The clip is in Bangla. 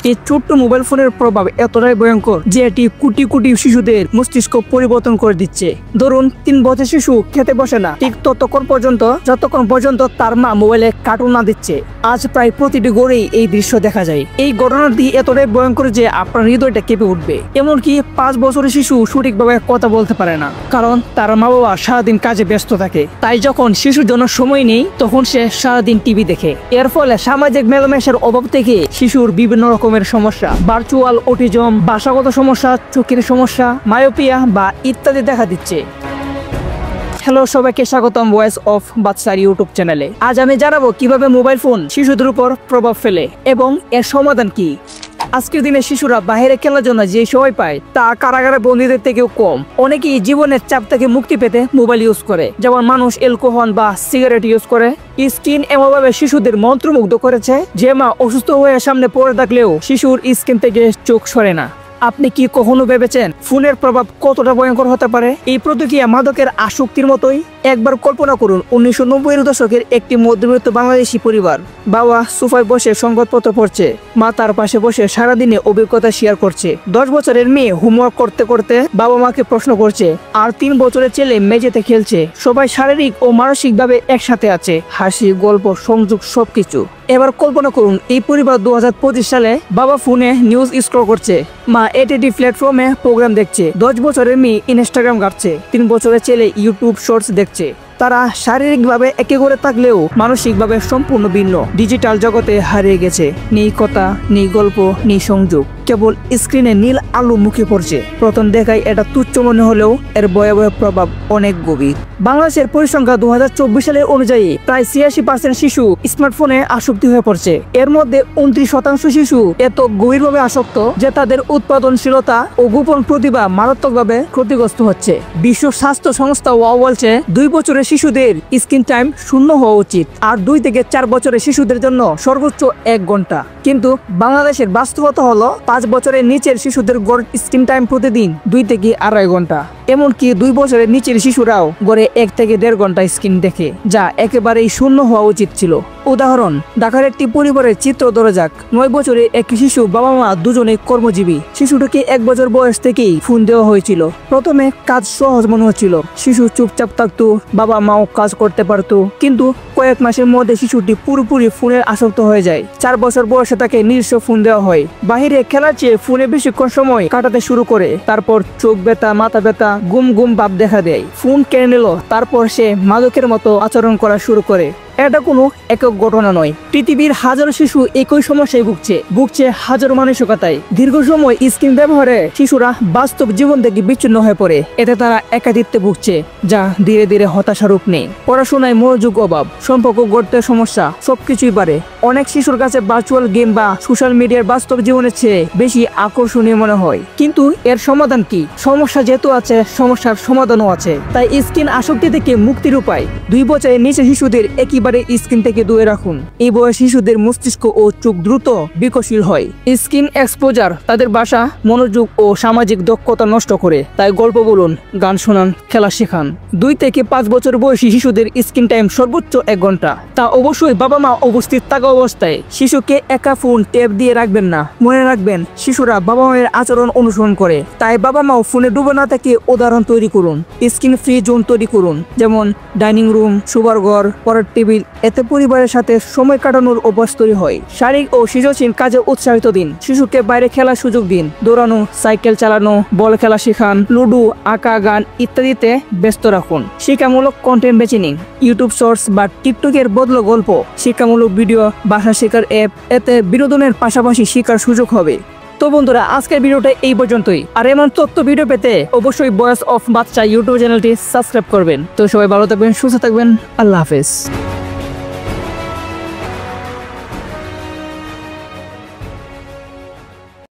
এই ছোট্ট মোবাইল ফোনের প্রভাব এতটাই ভয়ঙ্কর যে এটি কোটি কোটি শিশুদের মস্তিষ্ক পরিবর্তন করে দিচ্ছে। ধরুন 3 বছর শিশু খেতে বসে না ঠিক যতক্ষণ পর্যন্ত তার মা মোবাইলে কার্টুন না দিচ্ছে। আজ প্রায় প্রতিটি ঘরেই এই দৃশ্য দেখা যায়। এই ঘটনাটি এতটাই ভয়ঙ্কর যে আপনার হৃদয়টা কেঁপে উঠবে। এমনকি 5 বছরের শিশু সঠিকভাবে কথা বলতে পারে না, কারণ তার মা বাবা সারাদিন কাজে ব্যস্ত থাকে। তাই যখন শিশুর জন্য সময় নেই তখন সে সারাদিন টিভি দেখে। এর ফলে সামাজিক মেলামেশার অভাব থেকে শিশুর বিভিন্ন রকমের সমস্যা, ভার্চুয়াল অটিজম, ভাষাগত সমস্যা, চোখের সমস্যা, মায়োপিয়া বা ইত্যাদি দেখা দিচ্ছে। হ্যালো সবাইকে স্বাগতম ভয়েস অফ বাদশার ইউটিউব চ্যানেলে। আজ আমি জানাবো কিভাবে মোবাইল ফোন শিশুদের উপর প্রভাব ফেলে এবং এর সমাধান কি। আজকের দিনে শিশুরা বাইরে খেলার জন্য যে সময় পায় তা কারাগারে বন্দীদের থেকেও কম। অনেকেই জীবনের চাপ থেকে মুক্তি পেতে মোবাইল ইউজ করে, যেমন মানুষ অ্যালকোহল বা সিগারেট ইউজ করে। স্ক্রিন এমনভাবে শিশুদের মন্ত্রমুগ্ধ করেছে যে মা অসুস্থ হয়ে সামনে পড়ে থাকলেও শিশুর স্ক্রিন থেকে চোখ সরে না। আপনি কি কখনো ভেবেছেন ফোনের প্রভাব কতটা ভয়ঙ্কর হতে পারে? এই প্রতিক্রিয়া মাদকের আসক্তির মতোই। একবার কল্পনা করুন 1990-এর দশকের একটি মধ্যবিত্ত বাংলাদেশি পরিবার। বাবা সোফায় বসে সংবাদপত্র পড়ছে, মা তার পাশে বসে সারাদিনে অভিজ্ঞতা শেয়ার করছে। 10 বছরের মেয়ে হোমওয়ার্ক করতে করতে বাবা মাকে প্রশ্ন করছে, আর 3 বছরের ছেলে মেঝেতে খেলছে। সবাই শারীরিক ও মানসিকভাবে একসাথে আছে, হাসি, গল্প, সংযোগ সবকিছু। এবার কল্পনা করুন এই পরিবার 2025 সালে বাবা ফোনে নিউজ স্ক্রল করছে, মা এটিটি প্ল্যাটফর্মে প্রোগ্রাম দেখছে, 10 বছরের মেয়ে ইনস্টাগ্রাম ঘাঁটছে, 3 বছরের ছেলে ইউটিউব শর্টস দেখছে। তারা শারীরিকভাবে একে করে থাকলেও মানসিকভাবে সম্পূর্ণ ভিন্ন। ডিজিটাল জগতে হারিয়ে গেছে। নেই কথা, নেই গল্প, নেই সংযোগ, কেবল স্ক্রিনে নীল আলো মুখে পড়ছে। প্রথম দেখায় এটা তুচ্ছ মনে হলেও এর ভয়াবহ প্রভাব অনেক গভীর। বাংলাদেশের পরিসংখ্যান 2024 সালের অনুযায়ী প্রায় 86% শিশু স্মার্টফোনে আসক্তি হয়ে পড়ছে। এর মধ্যে 29% শিশু এত গভীরভাবে আসক্ত যে তাদের উৎপাদনশীলতা ও গোপন প্রতিভা মারাত্মকভাবে ক্ষতিগ্রস্ত হচ্ছে। বিশ্ব স্বাস্থ্য সংস্থা বলছে 2 বছরের শিশুদের স্ক্রিন টাইম 0 হওয়া উচিত, আর 2 থেকে 4 বছরের শিশুদের জন্য সর্বোচ্চ 1 ঘন্টা। কিন্তু বাংলাদেশের বাস্তবতা হলো 5 বছরের নিচের শিশুদের গড় স্ক্রিন টাইম প্রতিদিন 2 থেকে 2.5 ঘন্টা। এমনকি 2 বছরের নিচের শিশুরাও গড়ে 1 থেকে 1.5 ঘন্টা স্ক্রিন দেখে, যা একেবারেই 0 হওয়া উচিত ছিল। উদাহরণ, ঢাকার একটি পরিবারের চিত্র ধরা যাক। 9 বছরের একটি শিশু, বাবা মা দুজনেই কর্মজীবী। শিশুটিকে 1 বছর বয়স থেকেই ফোন দেওয়া হয়েছিল। প্রথমে কাজ সহজ মনে হচ্ছিল, শিশু চুপচাপ থাকতো, বাবা মাও কাজ করতে পারতো। কিন্তু কয়েক মাসের মধ্যে শিশুটি পুরোপুরি ফোনের আসক্ত হয়ে যায়। 4 বছর বয়সে তাকে নিজস্ব ফোন দেওয়া হয়। বাহিরে খেলার চেয়ে ফোনে বেশিক্ষণ সময় কাটাতে শুরু করে। তারপর চোখ ব্যথা, মাথা ব্যথা, ঘুম ভাব দেখা দেয়। ফোন কেড়ে নিল, তারপর সে মাদকের মতো আচরণ করা শুরু করে। এটা কোনো একক ঘটনা নয়, পৃথিবীর হাজারো শিশু একই সমস্যায় ভুগছে হাজারো মানসিকতায়। দীর্ঘ সময় স্ক্রিন ব্যবহারে শিশুরা বাস্তব জীবন থেকে বিচ্ছিন্ন হয়ে পড়ে। এতে তারা একাকিত্বে ভুগছে, যা ধীরে ধীরে হতাশা রূপ নেয়। পড়াশোনায় মনোযোগ অভাব, সম্পর্ক গড়তে সমস্যা, সবকিছুই বাড়ে। অনেক শিশুর কাছে ভার্চুয়াল গেম বা সোশ্যাল মিডিয়ার বাস্তব জীবনের চেয়ে বেশি আকর্ষণীয় মনে হয়। কিন্তু এর সমাধান কি? সমস্যা যেহেতু আছে, সমস্যার সমাধানও আছে। তাই স্ক্রিন আসক্তি থেকে মুক্তির উপায়। 2 বছরের নিচে শিশুদের একেবারে স্ক্রিন থেকে দূরে রাখুন। এই বয়সে শিশুদের মস্তিষ্ক ও চোখ দ্রুত বিকশীল হয়। স্ক্রিন এক্সপোজার তাদের ভাষা, মনোযোগ ও সামাজিক দক্ষতা নষ্ট করে। তাই গল্প বলুন, গান শোনান, খেলা শেখান। 2 থেকে 5 বছর বয়সী শিশুদের স্ক্রিন টাইম সর্বোচ্চ 1 ঘন্টা। তা অবশ্যই বাবা মা উপস্থিত থাকা অবস্থায়। শিশুকে একা ফোন ট্যাব দিয়ে রাখবেন না। মনে রাখবেন, শিশুরা বাবা মায়ের আচরণ অনুসরণ করে। তাই বাবা মাও ফোনে ডুবে না থেকে উদাহরণ তৈরি করুন। স্ক্রিন ফ্রি জোন তৈরি করুন, যেমন ডাইনিং রুম, শোবার ঘর, পড়ার টেবিল। এতে পরিবারের সাথে সময় কাটানোর অভ্যাস তৈরি হয়। শারীরিক ও সৃজনশীল কাজে উৎসাহিত দিন। শিশুকে বাইরে খেলার সুযোগ দিন। দৌড়ানো, সাইকেল চালানো, বল খেলা শেখান, লুডো, আঁকা, গান ইত্যাদিতে ব্যস্ত রাখুন। শিক্ষামূলক কন্টেন্ট বেছে নিন। ইউটিউব শর্টস বা টিকটকের বদলে গল্প, শিক্ষামূলক ভিডিও, ভাষা শেখার অ্যাপ। এতে বিনোদনের পাশাপাশি শিক্ষার সুযোগ হবে। তো বন্ধুরা, আজকের ভিডিওটা এই পর্যন্তই। আর এমন তথ্য ভিডিও পেতে অবশ্যই ভয়েস অফ বাদশা ইউটিউব চ্যানেলটি সাবস্ক্রাইব করবেন। তো সবাই ভালো থাকবেন, সুস্থ থাকবেন। আল্লাহ হাফেজ।